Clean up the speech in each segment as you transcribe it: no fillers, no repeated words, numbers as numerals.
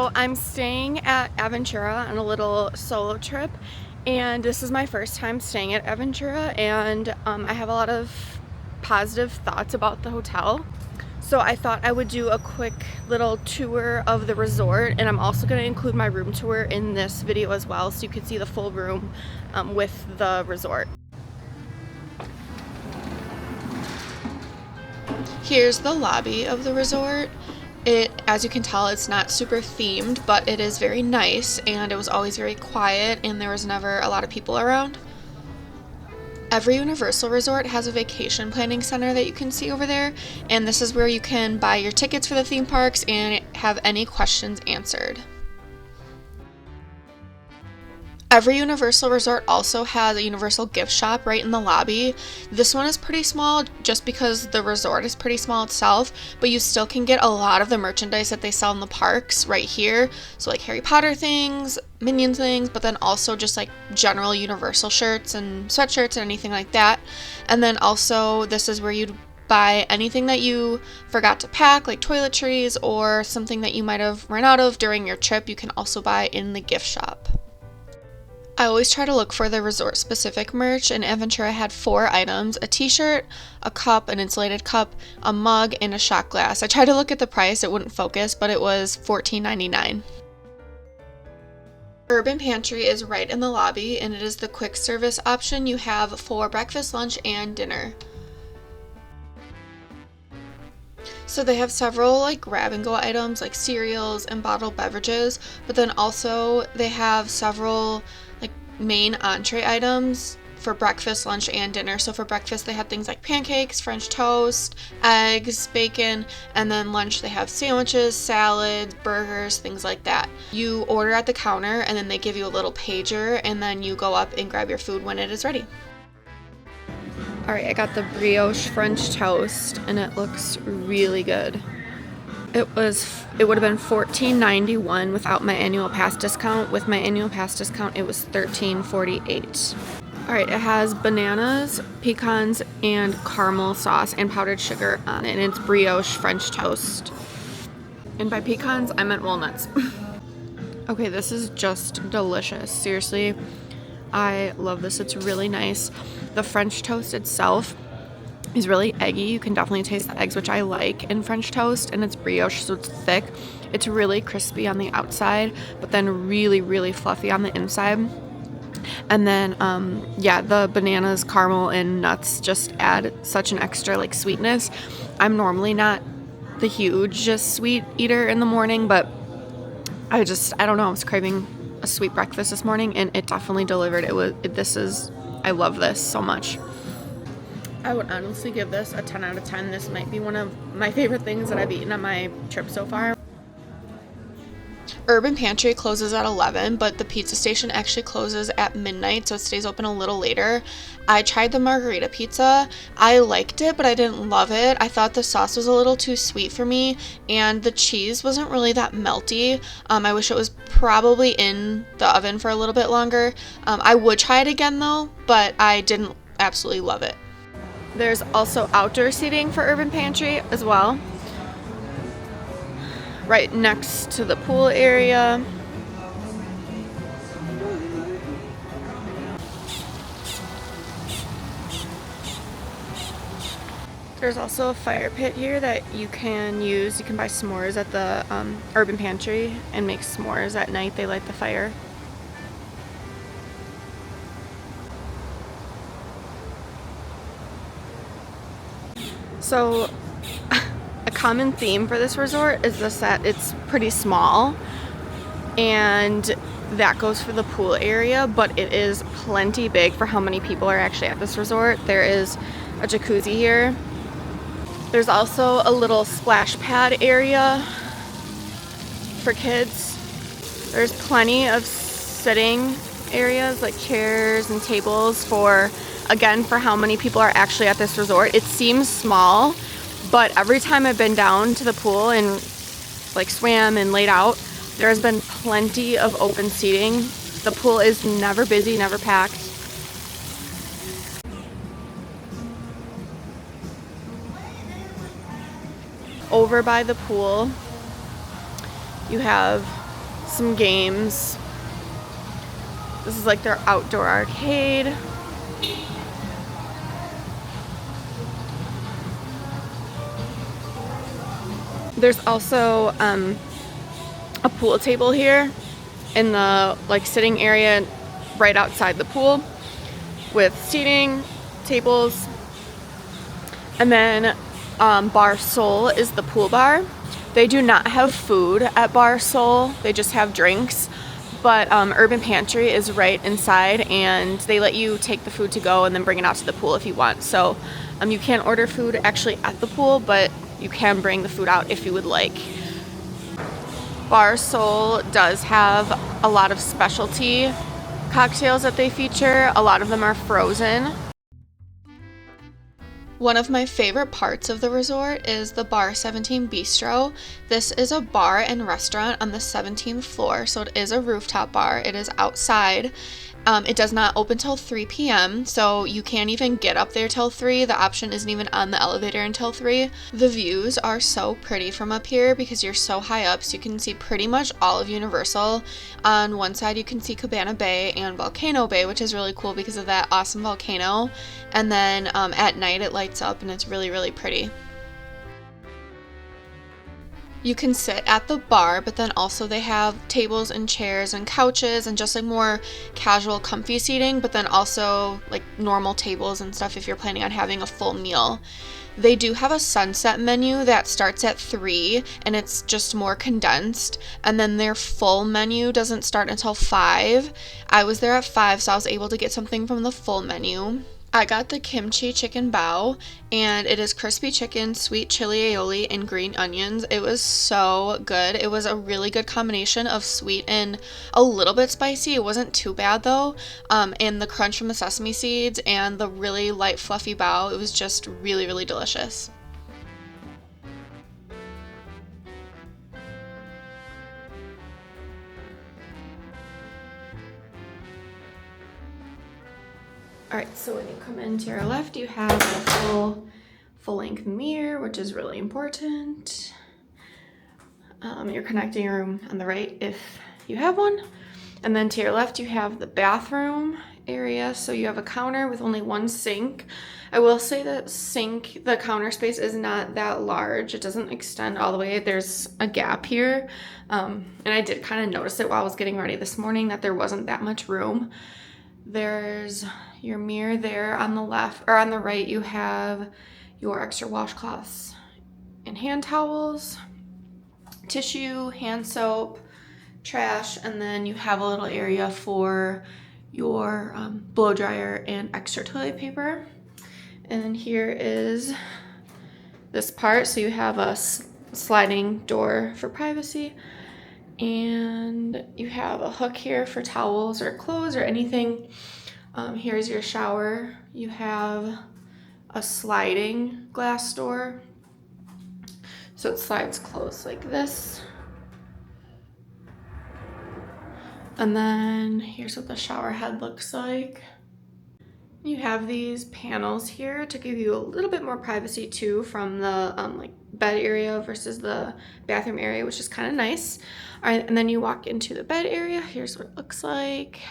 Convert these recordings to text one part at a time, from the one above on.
So I'm staying at Aventura on a little solo trip, and this is my first time staying at Aventura, and I have a lot of positive thoughts about the hotel. So I thought I would do a quick little tour of the resort, and I'm also going to include my room tour in this video as well, so you can see the full room with the resort. Here's the lobby of the resort. As you can tell, it's not super themed, but it is very nice, and it was always very quiet, and there was never a lot of people around. Every Universal resort has a vacation planning center that you can see over there, and this is where you can buy your tickets for the theme parks and have any questions answered. Every Universal resort also has a Universal gift shop right in the lobby. This one is pretty small just because the resort is pretty small itself, but you still can get a lot of the merchandise that they sell in the parks right here. So like Harry Potter things, Minion things, but then also just like general Universal shirts and sweatshirts and anything like that. And then also this is where you'd buy anything that you forgot to pack, like toiletries or something that you might have run out of during your trip. You can also buy in the gift shop. I always try to look for the resort specific merch, and Aventura had 4 items: a t-shirt, a cup, an insulated cup, a mug, and a shot glass. I tried to look at the price, it wouldn't focus, but it was $14.99. Urban Pantry is right in the lobby, and it is the quick service option you have for breakfast, lunch, and dinner. So they have several like grab and go items like cereals and bottled beverages, but then also they have several like main entree items for breakfast, lunch, and dinner. So for breakfast they have things like pancakes, French toast, eggs, bacon, and then lunch they have sandwiches, salads, burgers, things like that. You order at the counter and then they give you a little pager, and then you go up and grab your food when it is ready. Alright, I got the brioche French toast, and it looks really good. It would have been $14.91 without my annual pass discount. With my annual pass discount, it was $13.48. Alright, it has bananas, pecans, and caramel sauce and powdered sugar on it, and it's brioche French toast. And by pecans, I meant walnuts. Okay, this is just delicious. Seriously, I love this. It's really nice. The French toast itself is really eggy. You can definitely taste the eggs, which I like in French toast, and it's brioche, so it's thick. It's really crispy on the outside, but then really, really fluffy on the inside. And then, yeah, the bananas, caramel, and nuts just add such an extra, like, sweetness. I'm normally not the hugest sweet eater in the morning, but I don't know, I was craving a sweet breakfast this morning, and it definitely delivered. I love this so much. I would honestly give this a 10 out of 10. This might be one of my favorite things that I've eaten on my trip so far. Urban Pantry closes at 11, but the pizza station actually closes at midnight, so it stays open a little later. I tried the margarita pizza. I liked it, but I didn't love it. I thought the sauce was a little too sweet for me, and the cheese wasn't really that melty. I wish it was probably in the oven for a little bit longer. I would try it again though, but I didn't absolutely love it. There's also outdoor seating for Urban Pantry as well, right next to the pool area. There's also a fire pit here that you can use. You can buy s'mores at the Urban Pantry and make s'mores at night. They light the fire. So a common theme for this resort is just that it's pretty small, and that goes for the pool area, but it is plenty big for how many people are actually at this resort. There is a jacuzzi here. There's also a little splash pad area for kids. There's plenty of sitting areas like chairs and tables for how many people are actually at this resort. It seems small, but every time I've been down to the pool and like swam and laid out, there has been plenty of open seating. The pool is never busy, never packed. Over by the pool, you have some games. This is like their outdoor arcade. There's also a pool table here in the like sitting area right outside the pool with seating, tables. And then Bar Sol is the pool bar. They do not have food at Bar Sol, they just have drinks. But Urban Pantry is right inside, and they let you take the food to go and then bring it out to the pool if you want. So you can't order food actually at the pool, but you can bring the food out if you would like. Bar Sol does have a lot of specialty cocktails that they feature. A lot of them are frozen. One of my favorite parts of the resort is the Bar 17 Bistro. This is a bar and restaurant on the 17th floor, so it is a rooftop bar. It is outside. It does not open till 3 p.m., so you can't even get up there till 3. The option isn't even on the elevator until 3. The views are so pretty from up here because you're so high up, so you can see pretty much all of Universal. On one side you can see Cabana Bay and Volcano Bay, which is really cool because of that awesome volcano. And then at night it lights up and it's really, really pretty. You can sit at the bar, but then also they have tables and chairs and couches and just like more casual, comfy seating, but then also like normal tables and stuff if you're planning on having a full meal. They do have a sunset menu that starts at 3 and it's just more condensed, and then their full menu doesn't start until 5. I was there at 5, so I was able to get something from the full menu. I got the kimchi chicken bao, and it is crispy chicken, sweet chili aioli, and green onions. It was so good. It was a really good combination of sweet and a little bit spicy. It wasn't too bad though. And the crunch from the sesame seeds and the really light fluffy bao, it was just really, really delicious. Alright, so when you come in to your left, you have a full-length mirror, which is really important. Your connecting room on the right if you have one. And then to your left, you have the bathroom area. So you have a counter with only one sink. I will say that the counter space is not that large. It doesn't extend all the way. There's a gap here. And I did kind of notice it while I was getting ready this morning that there wasn't that much room. There's your mirror there on the left, or on the right you have your extra washcloths and hand towels, tissue, hand soap, trash, and then you have a little area for your blow dryer and extra toilet paper. And then here is this part, so you have a sliding door for privacy. And you have a hook here for towels or clothes or anything. Here's your shower. You have a sliding glass door, so it slides closed like this. And then here's what the shower head looks like. You have these panels here to give you a little bit more privacy too from the like bed area versus the bathroom area, which is kind of nice. All right, and then you walk into the bed area. Here's what it looks like.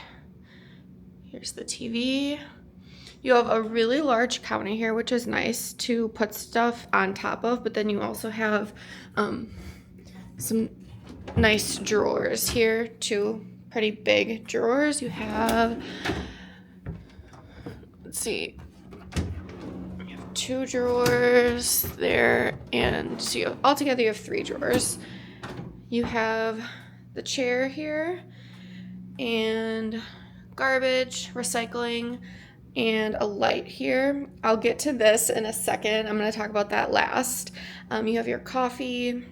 Here's the TV. You have a really large counter here, which is nice to put stuff on top of, but then you also have some nice drawers here, 2 pretty big drawers. You have, let's see, you have 2 drawers there, and so you have, altogether you have 3 drawers. You have the chair here, and garbage, recycling, and a light here. I'll get to this in a second. I'm going to talk about that last. You have your coffee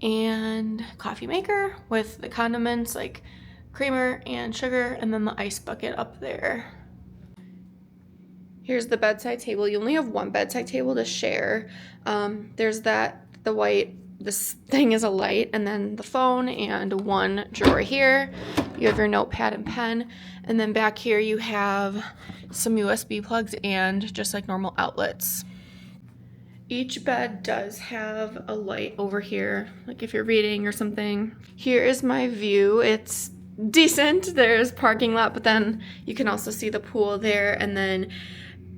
and coffee maker with the condiments like creamer and sugar, and then the ice bucket up there. Here's the bedside table. You only have one bedside table to share. There's this thing is a light, and then the phone, and one drawer here. You have your notepad and pen, and then back here you have some USB plugs and just like normal outlets. Each bed does have a light over here, like if you're reading or something. Here is my view. It's decent. There's parking lot, but then you can also see the pool there, and then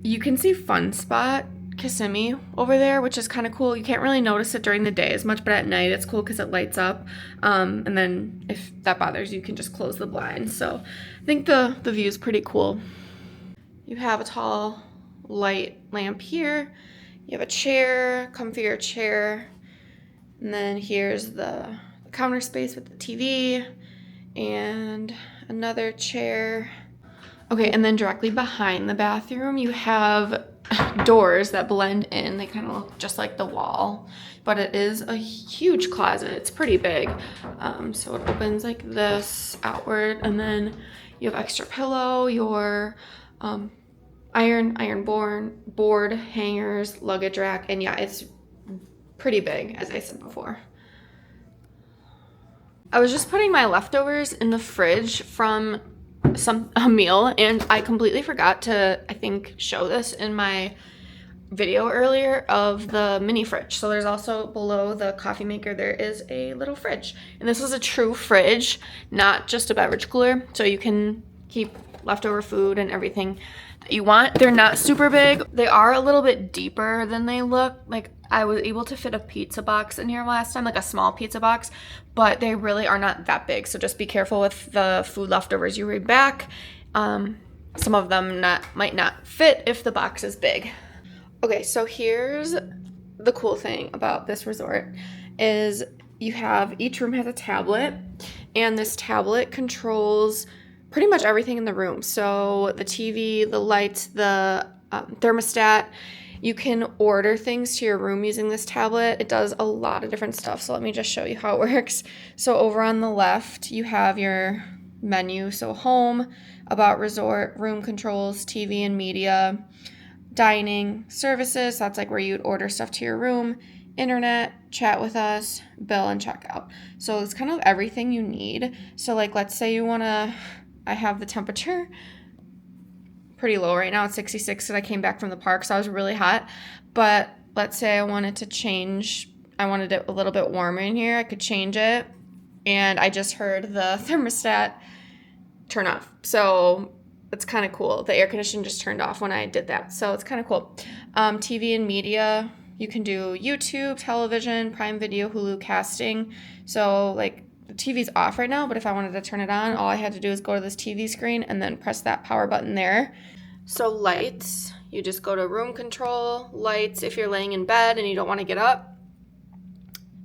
you can see Fun Spot Kissimmee over there, which is kind of cool. You can't really notice it during the day as much, but at night it's cool because it lights up. And then if that bothers you, you can just close the blinds. So I think the view is pretty cool. You have a tall light lamp here. You have a chair, comfier chair. And then here's the counter space with the TV and another chair. Okay, and then directly behind the bathroom, you have doors that blend in. They kind of look just like the wall, but it is a huge closet. It's pretty big. So it opens like this outward, and then you have extra pillow, your iron board, hangers, luggage rack, and yeah, it's pretty big, as I said before. I was just putting my leftovers in the fridge from a meal, and I completely forgot to, I think, show this in my video earlier of the mini fridge. So there's also below the coffee maker, there is a little fridge, and this is a true fridge, not just a beverage cooler, so you can keep leftover food and everything that you want. They're not super big. They are a little bit deeper than they look. Like, I was able to fit a pizza box in here last time, like a small pizza box, but they really are not that big. So just be careful with the food leftovers you bring back. Some of them might not fit if the box is big. Okay, so here's the cool thing about this resort is each room has a tablet, and this tablet controls pretty much everything in the room. So the TV, the lights, the thermostat. You can order things to your room using this tablet. It does a lot of different stuff. So let me just show you how it works. So over on the left, you have your menu. So home, about resort, room controls, TV and media, dining, services. That's like where you'd order stuff to your room, internet, chat with us, bill, and checkout. So it's kind of everything you need. So like, let's say I have the temperature pretty low right now. It's 66 because I came back from the park, so I was really hot. But let's say I wanted it a little bit warmer in here. I could change it, and I just heard the thermostat turn off. So it's kind of cool. The air conditioning just turned off when I did that, so it's kind of cool. TV and media, you can do YouTube, television, Prime Video, Hulu, casting. So like, the TV's off right now, but if I wanted to turn it on, all I had to do is go to this TV screen and then press that power button there. So lights, you just go to room control, lights. If you're laying in bed and you don't want to get up,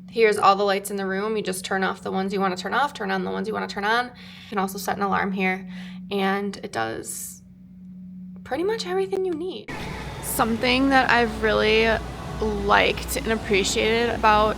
here's all the lights in the room. You just turn off the ones you want to turn off, turn on the ones you want to turn on. You can also set an alarm here, and it does pretty much everything you need. Something that I've really liked and appreciated about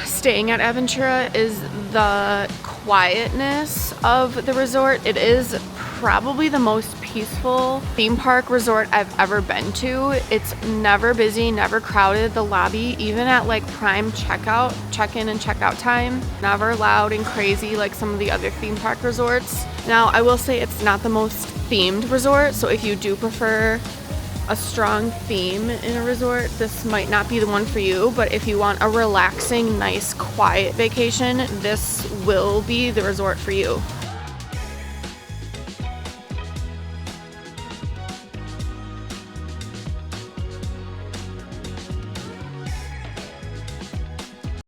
staying at Aventura is the quietness of the resort. It is probably the most peaceful theme park resort I've ever been to. It's never busy, never crowded. The lobby, even at like prime check-in and check-out time, never loud and crazy like some of the other theme park resorts. Now, I will say it's not the most themed resort, so if you do prefer a strong theme in a resort, this might not be the one for you, but if you want a relaxing, nice, quiet vacation, this will be the resort for you.